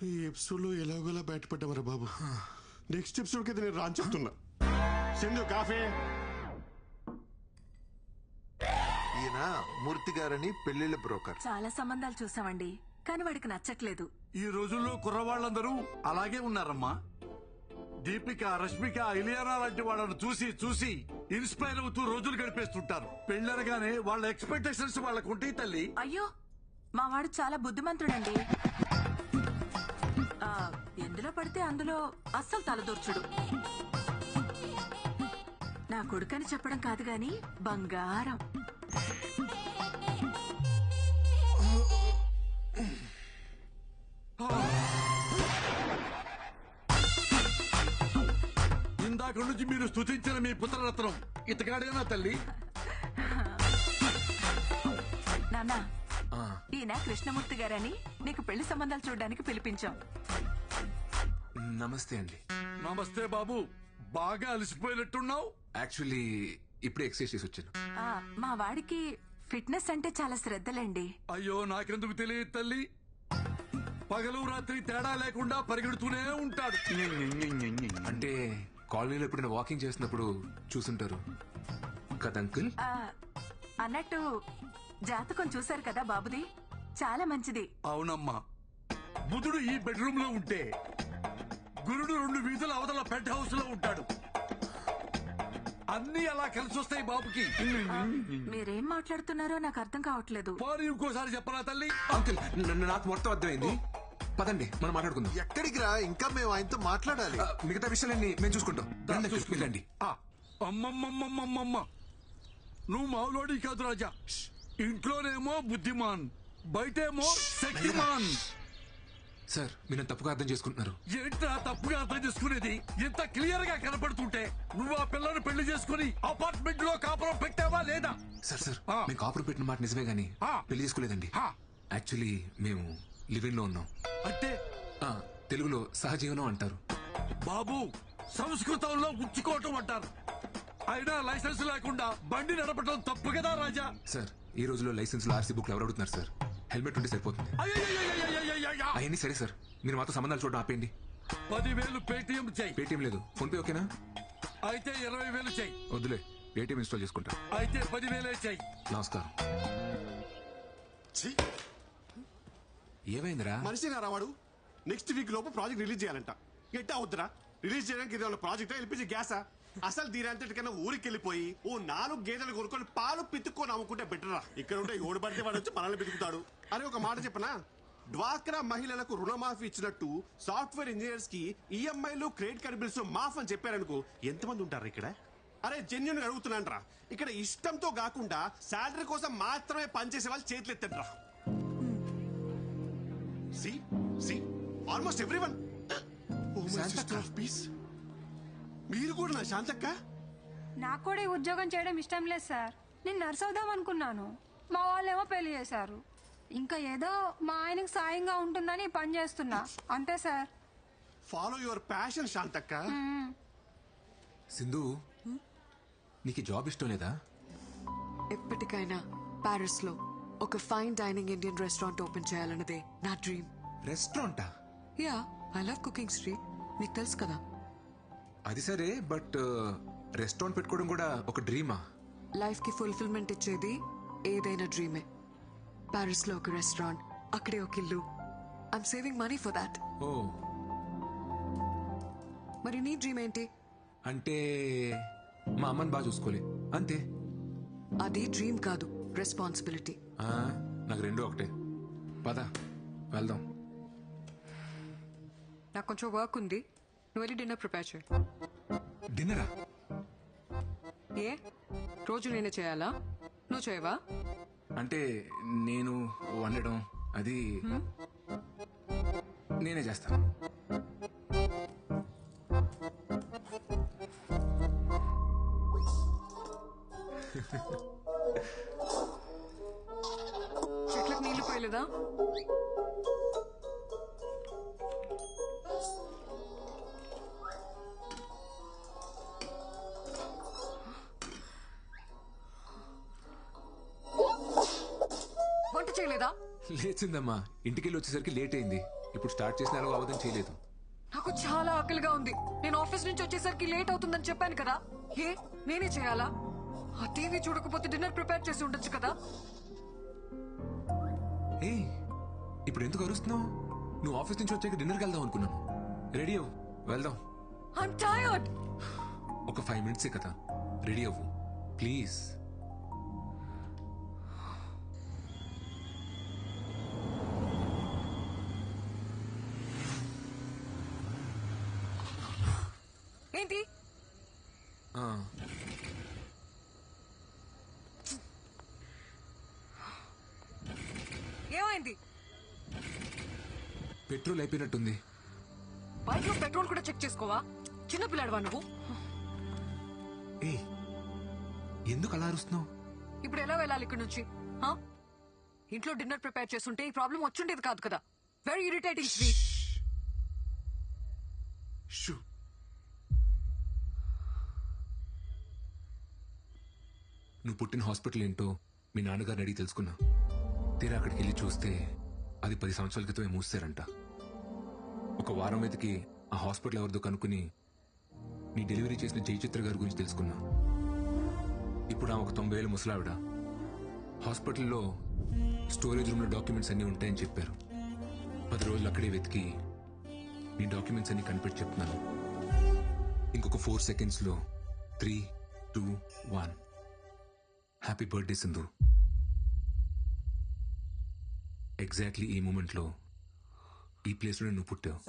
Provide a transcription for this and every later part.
ఈ ఎపిసోడ్లో ఎలాగోలా బయటపడ్డామరా బాబు. నెక్స్ట్ ఎపిసోడ్కి అయితే నేను రాని చెప్తున్నా. సింధు కాఫీ. ఈయన మూర్తి గారని పెళ్లిళ్ళ బ్రోకర్. చాలా సంబంధాలు చూసామండి, కానీ వాడికి నచ్చట్లేదు. ఈ రోజుల్లో కుర్రవాళ్ళందరూ అలాగే ఉన్నారమ్మా. దీపిక, రష్మిక, ఇలియానా లాంటి వాళ్ళను చూసి చూసి ఇన్స్పైర్ అవుతూ రోజులు గడిపేస్తుంటారు. పెళ్ళనగానే వాళ్ళ ఎక్స్పెక్టేషన్స్ వాళ్ళకు ఉంటాయి తల్లి. అయ్యో, మా వాడు చాలా బుద్ధిమంతుడండి. ఎందులో పడితే అందులో అస్సలు తలదూర్చుడు. నా కొడుకని చెప్పడం కాదు గాని బంగారం. ఇందాక నుంచి మీరు స్తుతించిన మీ పుత్రరత్నం ఇతగాడేనా తల్లి? నాన్న, ఈయన కృష్ణమూర్తి గారని నీకు పెళ్లి సంబంధాలు చూడడానికి పిలిపించాం. నమస్తే అండి. నమస్తే బాబు, బాగా అలసిపోయినట్టున్నావు. యాక్చువల్లీ ఇప్పుడే ఎక్సర్సైజ్ చేసి వచ్చాను. మా వాడికి ఫిట్నెస్ అంటే చాలా శ్రద్ధలండి. అయ్యో, నాకెందుకు తెలియదు తల్లి. పగలు రాత్రి తేడా లేకుండా పరిగెడుతూనే ఉంటాడు. అంటే కాలనీలో ఎప్పుడైనా వాకింగ్ చేసినప్పుడు చూసుంటారు కదా అంకుల్. అన్నట్టు జాతకం చూశారు కదా బాబుది, చాలా మంచిది. అవునమ్మా, బుధుడు ఈ బెడ్రూమ్ లో ఉంటే గురుడు 2 వీధుల అవతల పెంట్ హౌస్ లో ఉంటాడు. అన్ని అలా కలిసి వస్తాయి బాబుకి. మీరేం మాట్లాడుతున్నారో నాకు అర్థం కావట్లేదు. పోనీ ఇంకోసారి చెప్పరా తల్లి? అంకుల్, నాకు మొత్తం అర్థమైంది. పదండి, మనం మాట్లాడుకుందాం. ఎక్కడికి రా, ఇంకా మేము ఆయనతో మాట్లాడాలి. మిగతా విషయాలన్నీ మేము చూసుకుంటాం. వెళ్ళండి. అమ్మమ్మమ్మమ్మమ్మ, నువ్వు మావులోడి కాదు రాజా. ఇంట్లోనేమో బుద్ధిమాన్, బయటేమో శక్తిమాన్. సార్, మీరు తప్పుగా అర్థం చేసుకుంటున్నారు. ఏంట్రా తప్పుగా అర్థం చేసుకునేది? ఇంత క్లియర్ గా కనపడుతుంటే నువ్వు ఆ పిల్లను పెళ్లి చేసుకుని అపార్ట్మెంట్ లో కాపురం పెట్టావా లేదా? సార్, మేము కాపురం పెట్టిన మాట నిజమే గానీ పెళ్లి చేసుకోలేదండి. యాక్చువల్లీ మేము లివింగ్ లో ఉన్నాం. అంటే తెలుగులో సహజీవనం అంటారు. బాబు, సంస్కృతంలో ఉంచుకోవటం అంటారు. అయినా లైసెన్స్ లేకుండా బండి నడపటం తప్పు కదా రాజా. సార్, ఈ రోజులో లైసెన్స్ లో ఆర్సీ బుక్ ఎవరు అడుగుతున్నారు సార్? హెల్మెట్ ఉంటే సరిపోతుంది. అవన్నీ సరే సార్, మీరు మాతో సంబంధాలు చూడడం ఆపేయండి. 10,000 పేటిఎం చెయ్యి. పేటిఎం లేదు, ఫోన్ పే ఓకేనా? అయితే 20,000 చెయ్యి. వద్దులే, పేటిఎం ఇన్స్టాల్ చేసుకుంటా. అయితే 10,000 చెయ్యి. నమస్కారం. ఏమైందిరా? మనిషి రావాడు. నెక్స్ట్ వీక్ లోపు ప్రాజెక్ట్ రిలీజ్ చేయాలంట. ఎట్టా వద్దురా? రిలీజ్ చేయడానికి ఇది ప్రాజెక్ట్ ఎల్పిజి గ్యాసా? అసలు దీనంతటికన్నా ఊరికి వెళ్ళిపోయి ఓ 4 గేదెలు కొనుక్కొని పాలు పితుక్కొని అమ్ముకుంటే బెటరా. ఇక్కడ ఉంటే ఓడి పడితే వాడు వచ్చి మనల్ని పితుకుతాడు. అని ఒక మాట చెప్పనా, డ్వాక్రా మహిళలకు రుణమాఫీ ఇచ్చినట్టు సాఫ్ట్వేర్ ఇంజనీర్స్ కి ఈఎంఐలు క్రెడిట్ కార్డ్ బిల్స్ మాఫ్ అని చెప్పారనుకో, ఎంతమంది ఉంటారు ఇక్కడ? అరే జెన్యున్ అడుగుతున్నాను రా. ఇక్కడ ఇష్టంతో కాకుండా శాలరీ కోసం మాత్రమే పనిచేసే వాళ్ళు చేతులు ఎత్తండి రా. Almost everyone. మీరు కూడా నా శాంతక్క? నాకు కూడా ఈ ఉద్యోగం చేయడం ఇష్టం లేదు సార్. నేను నర్స్ అవుదాం అనుకున్నాను, మా వాళ్ళేమో పెళ్లి చేశారు. ఇంకా ఏదో మా ఆయనకు సాయంగా ఉంటుందని పని చేస్తున్నా, అంతే సార్. ఫాలో యువర్ ప్యాషన్ శాంతక్క. సింధు, నీకు జాబ్ ఇష్టం లేదా? ఎప్పటికైనా ప్యారిస్ లో ఒక fine dining Indian restaurant open చేయాలన్నదే నా డ్రీమ్. రెస్టారెంటా? Yeah, I love cooking Sri, నీకు తెలుసు కదా. అది సరే, బట్ రెస్టారెంట్ పెట్టుకోవడం కూడా ఒక డ్రీమా? లైఫ్ కి ఫుల్ఫిల్మెంట్ ఇచ్చేది ఏదైనా డ్రీమే. ప్యారిస్ లో ఒక రెస్టారెంట్, అక్కడే ఒక ఇల్లు. I'm saving money for that. Oh, మరి నీ డ్రీమ్ ఏంటి? అంటే మా అమ్మని బాగా చూసుకోలే, అంతే. అది డ్రీమ్ కాదు, రెస్పాన్సిబిలిటీ. నాకు రెండు ఒకటే. పద వెళ్దాం. నాకు కొంచెం వర్క్ ఉంది, నువ్వు వెళ్ళి డిన్నర్ ప్రిపేర్ చేయి. డిన్నరా? ఏ రోజు నేనే చేయాలా? నువ్వు చేయవా? అంటే నేను వండడం అది నేనే చేస్తాను. చెట్లకు నీళ్లు పోయలేదా? చేయలేదా? లేచిందమ్మా, ఇంటికి వెళ్ళి వచ్చేసరికి లేట్ అయింది. ఇప్పుడు స్టార్ట్ చేసిన ఎలాగో అవదని చేయలేదు. నాకు చాలా ఆకలిగా ఉంది. నేను ఆఫీస్ నుంచి వచ్చేసరికి లేట్ అవుతుందని చెప్పాను కదా. ఏ నేనే చేయాలా? ఆ టీవీ చూడకపోతే డిన్నర్ ప్రిపేర్ చేసి ఉండొచ్చు కదా. ఏ ఇప్పుడు ఎందుకు అరుస్తున్నావు? నువ్వు ఆఫీస్ నుంచి వచ్చాక డిన్నర్కి వెళ్దాం అనుకున్నాను. రెడీ అవ్వు, వెళ్దాం. I'm tired. ఒక 5 మినిట్సే కదా, రెడీ అవ్వు ప్లీజ్. ఏంటి? ఏమైంది? పెట్రోల్ అయిపోయినట్టుంది. బైక్ లో పెట్రోల్ కూడా చెక్ చేసుకోవా? చిన్నపిల్లాడువా నువ్వు? ఏ ఎందుకు అలా అరుస్తున్నావు? ఇప్పుడు ఎలా వెళ్ళాలి ఇక్కడ నుంచి? ఇంట్లో డిన్నర్ ప్రిపేర్ చేస్తుంటే ఈ ప్రాబ్లం వచ్చుండేది కాదు కదా. Very irritating sweet. షూ నువ్వు పుట్టిన హాస్పిటల్ ఏంటో మీ నాన్నగారిని అడిగి తెలుసుకున్నా. తీరా అక్కడికి వెళ్ళి చూస్తే అది 10 సంవత్సరాల క్రితమే మూసారంట. ఒక వారం మీదకి ఆ హాస్పిటల్ ఎవరిదో కనుక్కుని నీ డెలివరీ చేసిన జయచిత్ర గారి గురించి తెలుసుకున్నా. ఇప్పుడు ఆమె ఒక 90 ఏళ్ళ ముసలావిడ. హాస్పిటల్లో స్టోరేజ్ రూమ్లో డాక్యుమెంట్స్ అన్నీ ఉంటాయని చెప్పారు. 10 రోజులు అక్కడే వెతికి నీ డాక్యుమెంట్స్ అన్ని కనిపెట్టి చెప్తున్నాను. ఇంకొక 4 సెకండ్స్లో 3, 2, 1. Happy birthday Sindhu. ఎగ్జాక్ట్లీ ఈ మూమెంట్లో ఈ ప్లేస్లో నువ్వు పుట్టావు.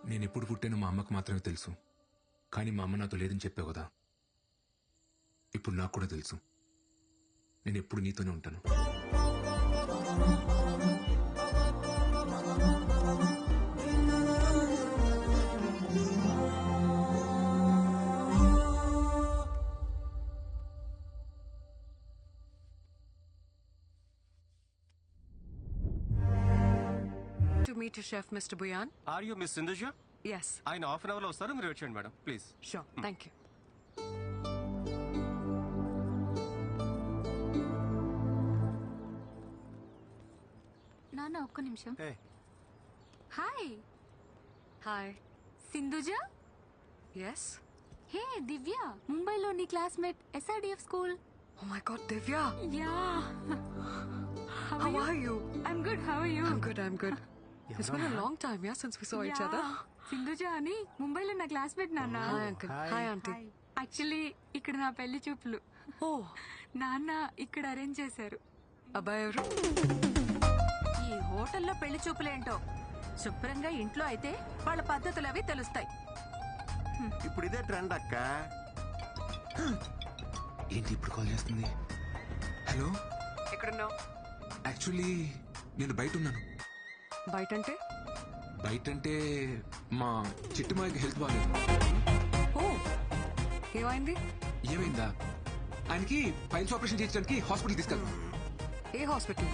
నేను ఎప్పుడు పుట్టానో మా అమ్మకు మాత్రమే తెలుసు. కానీ మా అమ్మ నాతో లేదని చెప్పావు కదా, ఇప్పుడు నాకు కూడా తెలుసు. నేను ఎప్పుడు నీతోనే ఉంటాను. To meet your chef, Mr. Buyan. Are you miss Sindhuja? Yes. ఆయన హాఫ్ అన్ అవర్ లో వస్తారు, మీరు వచ్చేయండి madam please. Sure. Thank you. నాన్న ఒక్క నిమిషం. ఏ hi Hi. Sindhuja. Yes. Hey Divya, ముంబైలో నీ classmate, SRDF school. Oh my God, Divya. Yeah. How are you? I'm good. How are you? I'm good. I'm good. It's been a long time, yeah, since we saw each other. Sindhuja అని ముంబైలో నా classmate నాన్న. Hi, uncle. Hi, auntie. Actually ఇక్కడ నా పెళ్లి చూపులు. Oh, నాన్న ఇక్కడ అరేంజ్ చేశారు. అబ్బాయి ఎవరు? ఈ హోటల్లో పెళ్లి చూపులేంటో, శుభ్రంగా ఇంట్లో అయితే వాళ్ళ పద్ధతులు అవి తెలుస్తాయి. ఇప్పుడు ఇదే ట్రెండ్ అక్క. ఏంటి ఇప్పుడు కాల్ చేస్తుంది? హలో, ఎక్కడున్నావు? యాక్చువల్లీ నేను బయట ఉన్నాను. బయట అంటే? బయట అంటే మా చిట్టుమాయకి హెల్త్ బాగాలేదు. ఓ, ఏమైంది? ఏమైందా? ఆయనకి పైల్స్ ఆపరేషన్ చేయించడానికి హాస్పిటల్ తీసుకెళ్తాం. ఏ హాస్పిటల్?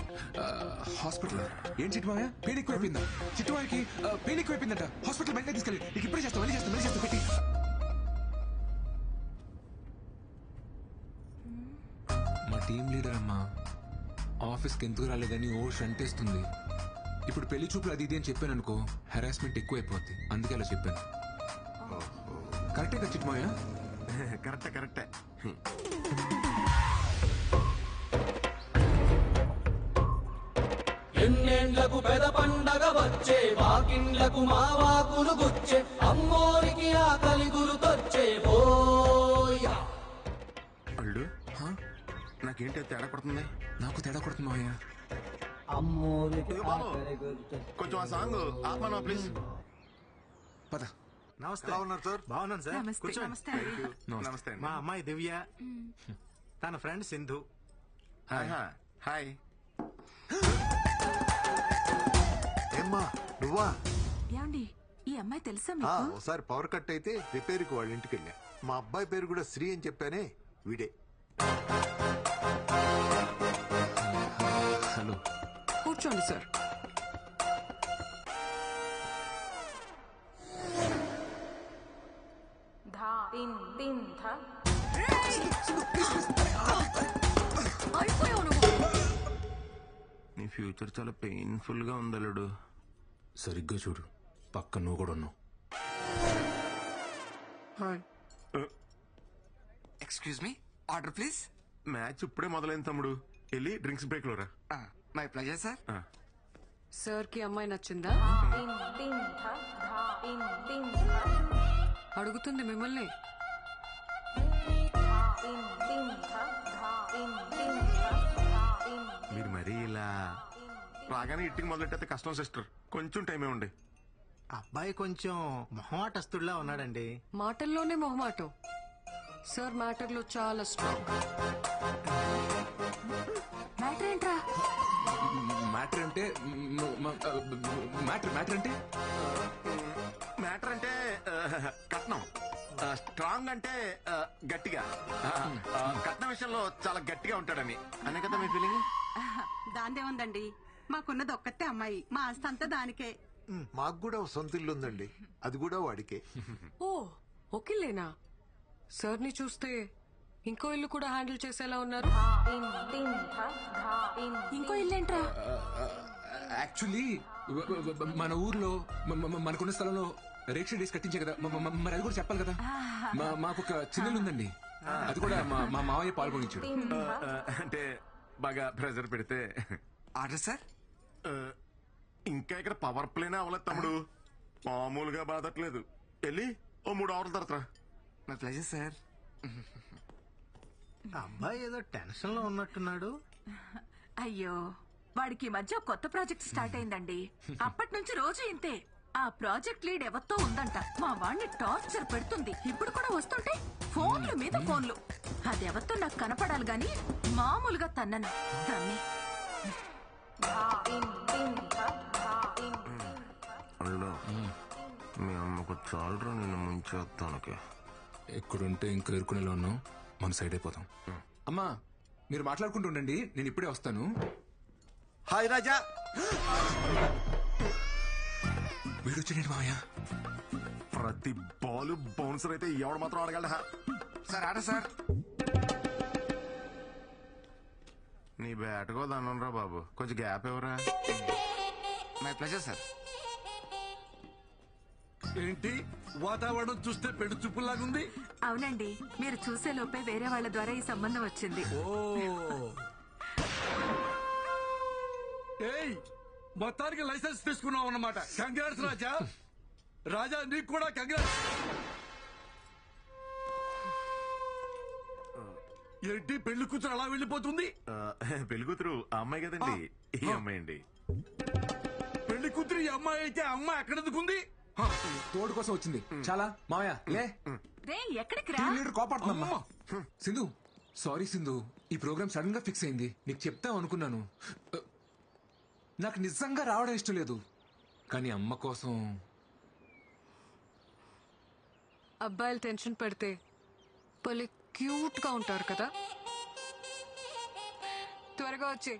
హాస్పిటల్ ఏం చిట్టుమాయ? పెయిన్ ఎక్కువైపోయిందా? చిట్టుమాయకి పెయిన్ ఎక్కువైపోయిందంట. హాస్పిటల్ బయట తీసుకెళ్ళి నీకు ఇప్పుడే చేస్తా, మళ్ళీ చేస్తా పెట్టి. మా టీం లీడర్ అమ్మా ఆఫీస్కి ఎందుకు రాలేదని ఓ షంటేస్తుంది. ఇప్పుడు పెళ్లి చూపులు అది ఇది అని చెప్పాను అనుకో, హెరాస్మెంట్ ఎక్కువైపోద్ది. అందుకే అలా చెప్పాను. కరెక్టే కదా చిట్టుమాయ? కరెక్టే. ఎన్నేండ్లకు పెద పండగ వచ్చే, వాకిండ్లకు మావాకులు గుచ్చే, అమ్మోరికి ఆకలి గురుతొచ్చే బోయ్. అల్లు నాకేంటి తేడా కొడుతుంది? నాకు తేడా కొడుతుంది మావయ్య. అమ్మోరికి ఆకలి గురుతొచ్చే. కొంచెం ఆ సాంగ్ ఆపమా ప్లీజ్. పద. నమస్తే. ఎలా ఉన్నారు సార్? బాగున్నాను సార్. నమస్తే. కూర్చోండి. నమస్తే అండి. నమస్తే మా అమ్మాయి దివ్య, తన ఫ్రెండ్ సింధు. హాయ్. ఏమ్మా నువ్వా? ఏమండి, ఈ అమ్మాయి తెలుసా మీకు? ఒకసారి పవర్ కట్ అయితే రిపేర్కి వాళ్ళ ఇంటికి వెళ్ళా. మా అబ్బాయి పేరు కూడా శ్రీ అని చెప్పానే, వీడే. హలో. కూర్చోండి సార్. నీ ఫ్యూచర్ చాలా పెయిన్ఫుల్ గా ఉందలుడు. సరిగ్గా చూడు, పక్క నువ్వు కూడా ఉన్నావు. Excuse me, order please. Match ఇప్పుడే మొదలైంది తమ్ముడు, వెళ్ళి డ్రింక్స్ బ్రేక్ లో రా. My pleasure sir. సార్ కి అమ్మాయి నచ్చిందా? అడుగుతుంది మిమ్మల్ని. మీరు మరీ ఇలా రాగానే ఇంటికి మొదలెట్టయితే కష్టం సిస్టర్, కొంచెం టైమే ఉండి. అబ్బాయి కొంచెం మొహమాటస్తుడిలా ఉన్నాడండి. మాటల్లోనే మొహమాటం. సార్ మ్యాటర్ లో చాలా స్ట్రాంగ్. మ్యాటర్ ఏంట్రా? మ్యాటర్ అంటే మ్యాటర్ అంటే మ్యాటర్ అంటే కట్నం, స్ట్రాంగ్ అంటే గట్టిగా. కట్నం విషయంలో చాలా గట్టిగా ఉంటాడని అనే కదా మీ ఫీలింగ్. దాందే ఉందండి, మాకున్నది ఒక్కతే అమ్మాయి, మా ఆస్తి అంతా దానికే. మాకు కూడా ఒక సొంత ఇల్లు ఉందండి, అది కూడా వాడికే. ఓ ఓకేలేనా? సార్ ని చూస్తే ఇంకో ఇల్లు కూడా హ్యాండిల్ చేసేలా ఉన్నారు. ఇంకో ఇల్లేంట్రా? యాక్చువల్లీ మన ఊర్లో మనకున్న స్థలంలో రేక్ష డేస్ కట్టించే కదా, మరి అది కూడా చెప్పాలి కదా. మాకు ఒక చిన్నలు ఉందండి, అది కూడా మా మావయ్య పాల్గొనించాడు. అంటే బాగా ప్రెజర్ పెడితే. Order sir. ఇంకా ఇక్కడ పవర్ ప్లేనే అవ్వలేదు తమ్ముడు, మామూలుగా బాధట్లేదు. వెళ్ళి ఓ 3 అవర్ల తర్వాత. My pleasure sir. అబ్బాయి ఏదో టెన్షన్ లో ఉన్నట్టున్నాడు. అయ్యో, వాడికి ఈ మధ్య కొత్త ప్రాజెక్ట్ స్టార్ట్ అయిందండి. అప్పటి నుంచి రోజు ఇంతే. ఆ ప్రాజెక్ట్ లీడ్ ఎవరితో ఉందంట, మా వాడిని టార్చర్ పెడుతుంది. ఇప్పుడు కూడా వస్తుంటే ఫోన్లు మీద ఫోన్లు. అది ఎవరితో నాకు కనపడాలి గాని మామూలుగా తన్నను దాన్ని. మీ అమ్మకు చాలరా నిన్ను ముంచేస్తానికి. ఎక్కడుంటే ఇంకా ఎరుకునేలా ఉన్నాం, మన సైడ్ అయిపోతాం. అమ్మా మీరు మాట్లాడుకుంటూ ఉండండి, నేను ఇప్పుడే వస్తాను. హాయ్ రాజా. వీడొచ్చాడు మావయ్య. ప్రతి బాల్ బౌన్సర్ అయితే ఎవడు మాత్రం అడగలరా. Sir order sir. నీ బ్యాట్కో దన్నురా బాబు, కొంచెం గ్యాప్ ఎవరా. My pleasure sir. ఏంటి వాతావరణం చూస్తే పెళ్లి చూపులాగుంది? అవునండి, మీరు చూసే లోపే వేరే వాళ్ళ ద్వారా ఈ సంబంధం వచ్చింది. ఏయ్, మొత్తానికి లైసెన్స్ తీసుకున్నావు అన్నమాట. కంగ్రాట్స్ రాజా. రాజా నీకు కూడా కంగ్రాట్స్. ఏంటి పెళ్లి కూతురు అలా వెళ్ళిపోతుంది? పెళ్లి కూతురు ఆ అమ్మాయి కదండి, ఈ అమ్మాయి అండి. పెళ్లి కూతురు ఈ అమ్మాయి అయితే ఆ అమ్మాయి ఎక్కడెందుకుంది? తోడు కోసం వచ్చింది. చాలా మావయ్య లే. ఎక్కడికి రా? కోపడుతుందమ్మా. సింధు, సారీ సింధు, ఈ ప్రోగ్రామ్ సడన్ గా ఫిక్స్ అయింది. నీకు చెప్తాం అనుకున్నాను. నాకు నిజంగా రావడం ఇష్టం లేదు, కానీ అమ్మ కోసం. అబ్బాయిలు టెన్షన్ పడితే భలే క్యూట్ గా ఉంటారు కదా. త్వరగా వచ్చే